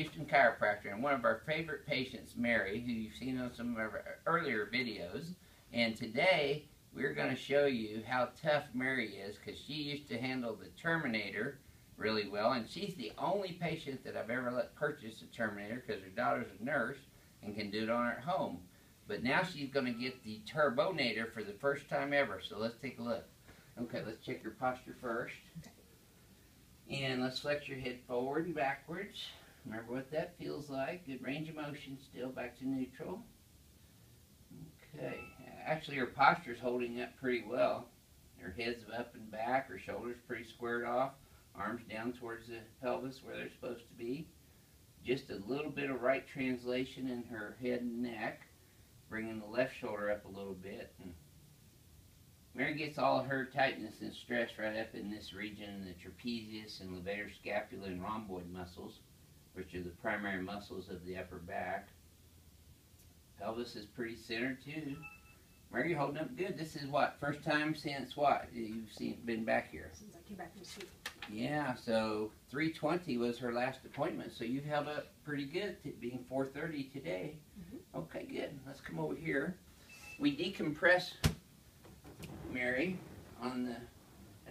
Houston chiropractor and one of our favorite patients, Mary, who you've seen on some of our earlier videos. And today we're going to show you how tough Mary is, because she used to handle the Terminator really well, and she's the only patient that I've ever let purchase a Terminator because her daughter's a nurse and can do it on her at home. But now she's going to get the Turbonator for the first time ever. So let's take a look. Okay, let's check your posture first. And let's flex your head forward and backwards. Remember what that feels like. Good range of motion still, back to neutral. Okay, actually her posture's holding up pretty well. Her head's up and back, her shoulders pretty squared off, arms down towards the pelvis where they're supposed to be. Just a little bit of right translation in her head and neck, bringing the left shoulder up a little bit. And Mary gets all of her tightness and stress right up in this region, the trapezius and levator scapula and rhomboid muscles, which are the primary muscles of the upper back. Pelvis is pretty centered too. Mary, you're holding up good. This is what, first time since what? You've been back here? Since I came back from school. Yeah, so 3:20 was her last appointment, so you've held up pretty good, being 4:30 today. Okay, good. Let's come over here. We decompress Mary on the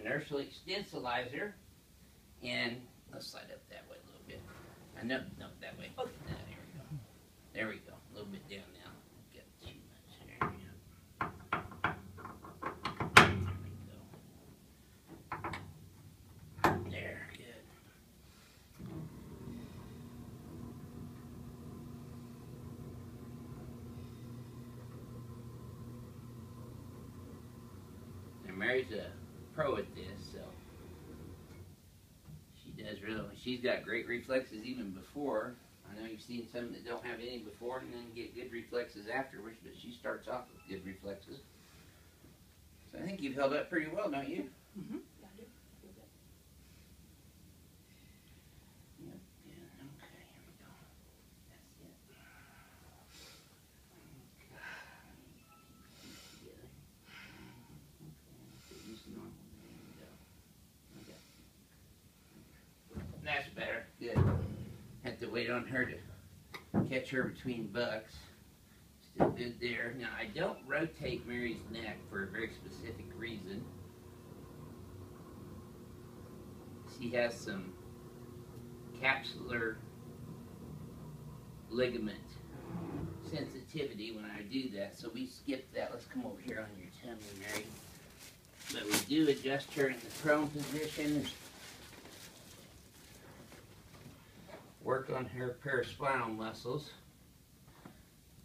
inertial extensilizer, and let's slide up that way a little bit. No, that way. Okay. There we go. There we go. A little bit down now. Get too much there. There we go. There, good. And Mary's a pro at this, so she does really. She's got great reflexes even before. I know you've seen some that don't have any before and then get good reflexes afterwards, but she starts off with good reflexes. So I think you've held up pretty well, don't you? Mm-hmm. Yeah, I do. Yep, yeah, okay, here we go. That's it. Okay. Use normal. There we go. Okay. That's better. Good. Had to wait on her to catch her between bucks. Still good there. Now, I don't rotate Mary's neck for a very specific reason. She has some capsular ligament sensitivity when I do that, so we skip that. Let's come over here on your tummy, Mary. But we do adjust her in the prone position. Work on her paraspinal muscles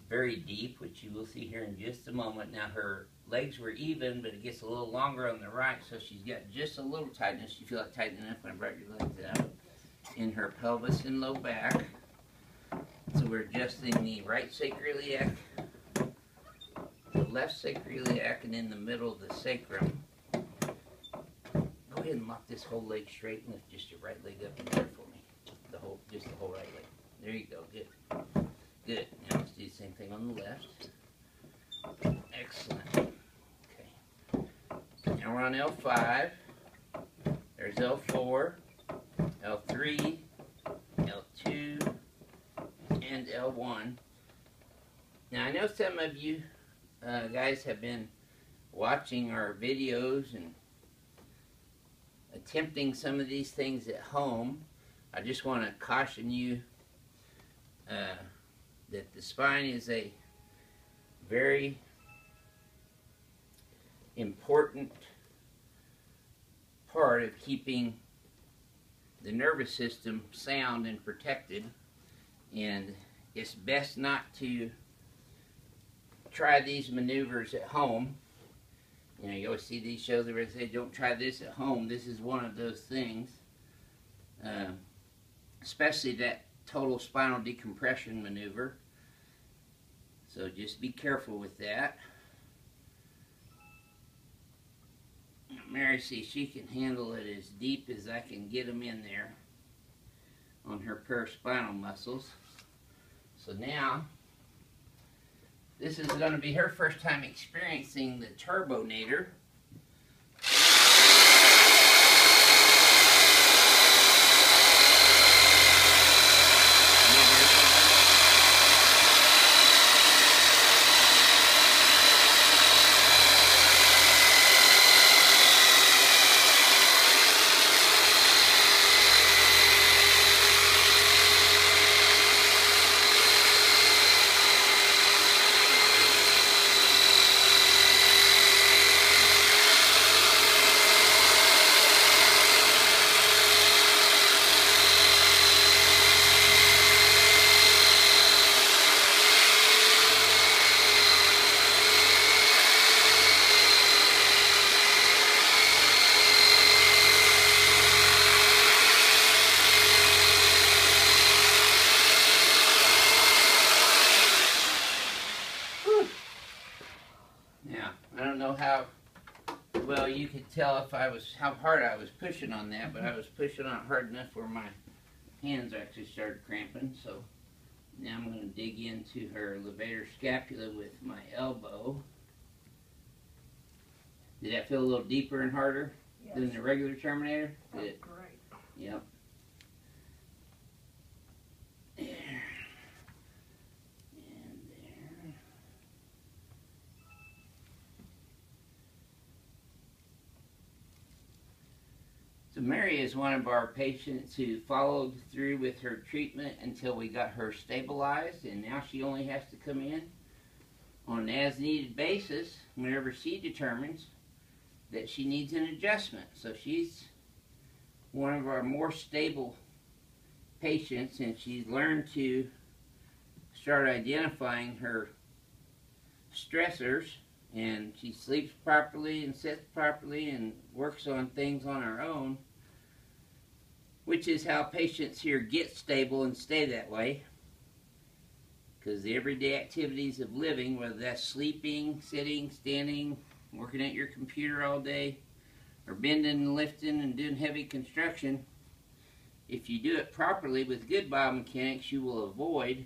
very deep, which you will see here in just a moment. Now her legs were even, but it gets a little longer on the right, so she's got just a little tightness. You feel it tightening up when I brought your legs out in her pelvis and low back. So we're adjusting the right sacroiliac, the left sacroiliac, and in the middle of the sacrum. Go ahead and lock this whole leg straight and lift just your right leg up in there for me. Just the whole right leg. There you go. Good. Good. Now let's do the same thing on the left. Excellent. Okay. Now we're on L5. There's L4, L3, L2, and L1. Now I know some of you guys have been watching our videos and attempting some of these things at home. I just want to caution you that the spine is a very important part of keeping the nervous system sound and protected, and it's best not to try these maneuvers at home. You know, you always see these shows where they say, don't try this at home. This is one of those things. Especially that total spinal decompression maneuver. So just be careful with that. Mary, see, she can handle it as deep as I can get them in there on her paraspinal muscles. So now, this is going to be her first time experiencing the Turbonator. Well, you could tell if how hard I was pushing on that, but I was pushing on it hard enough where my hands actually started cramping. So now I'm going to dig into her levator scapula with my elbow. Did that feel a little deeper and harder than the regular Terminator? Good. Oh, great. Yep. There. And there. So Mary is one of our patients who followed through with her treatment until we got her stabilized, and now she only has to come in on an as-needed basis whenever she determines that she needs an adjustment. So she's one of our more stable patients, and she's learned to start identifying her stressors, and she sleeps properly and sits properly and works on things on her own, which is how patients here get stable and stay that way, because the everyday activities of living, whether that's sleeping, sitting, standing, working at your computer all day, or bending and lifting and doing heavy construction, if you do it properly with good biomechanics, you will avoid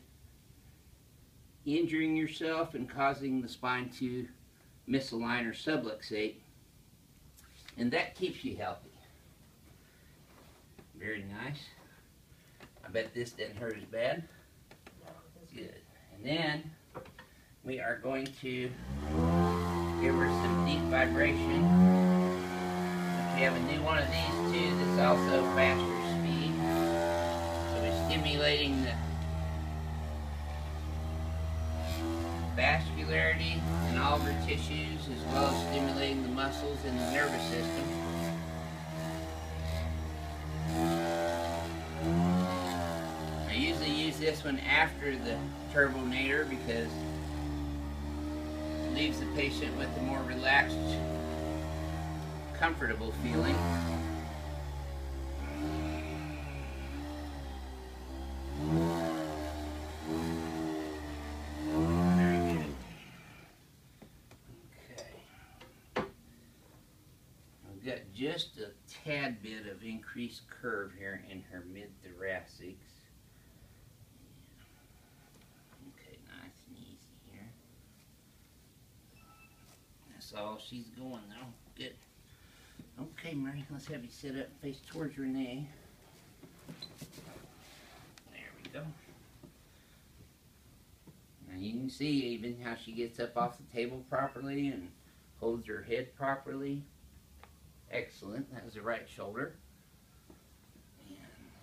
injuring yourself and causing the spine to misalign or subluxate, and that keeps you healthy. Very nice. I bet this didn't hurt as bad. Good. And then we are going to give her some deep vibration. We have a new one of these too that's also faster speed. So we're stimulating the vascularity in all of her tissues, as well as stimulating the muscles and the nervous system. I usually use this one after the turbonator because it leaves the patient with a more relaxed, comfortable feeling. Very good. Okay. I've got just a tad bit of increased curve here in her mid-thoracics. Okay, nice and easy here. That's all she's going though. Good. Okay, Mary, let's have you sit up and face towards Renee. There we go. Now you can see even how she gets up off the table properly and holds her head properly. Excellent. That was the right shoulder. And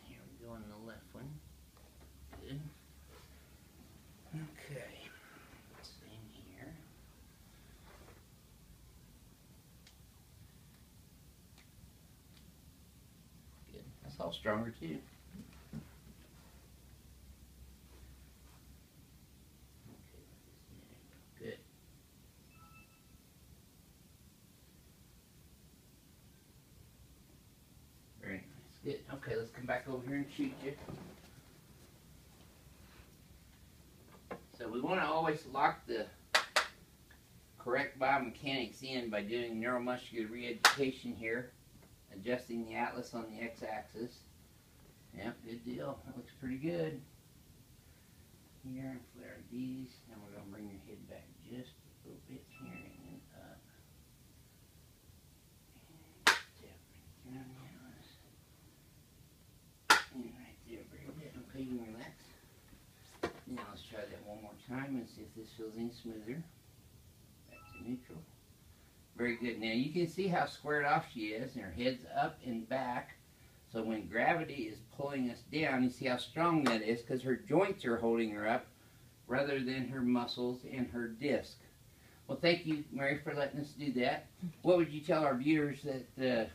here we go on the left one. Good. Okay. Same here. Good. That's all stronger too. Good. Very nice. Good. Okay, let's come back over here and shoot you. So we want to always lock the correct biomechanics in by doing neuromuscular re-education here, adjusting the atlas on the x-axis. Yep, good deal. That looks pretty good. Here, and flare these. Now we're going to bring your head back just a little bit here and then up. And right there, very good. Okay, you can relax. Now let's try that one more time and see if this feels any smoother. Back to neutral. Very good. Now you can see how squared off she is, and her head's up and back. So when gravity is pulling us down, you see how strong that is because her joints are holding her up rather than her muscles and her disc. Well, thank you, Mary, for letting us do that. What would you tell our viewers that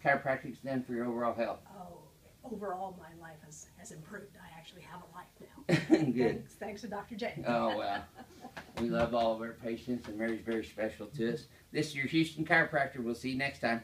chiropractic's done for your overall health? Oh, overall my life has improved. I actually have a life now. Good. Thanks to Dr. J. Oh, well. We love all of our patients, and Mary's very special to us. This is your Houston Chiropractor. We'll see you next time.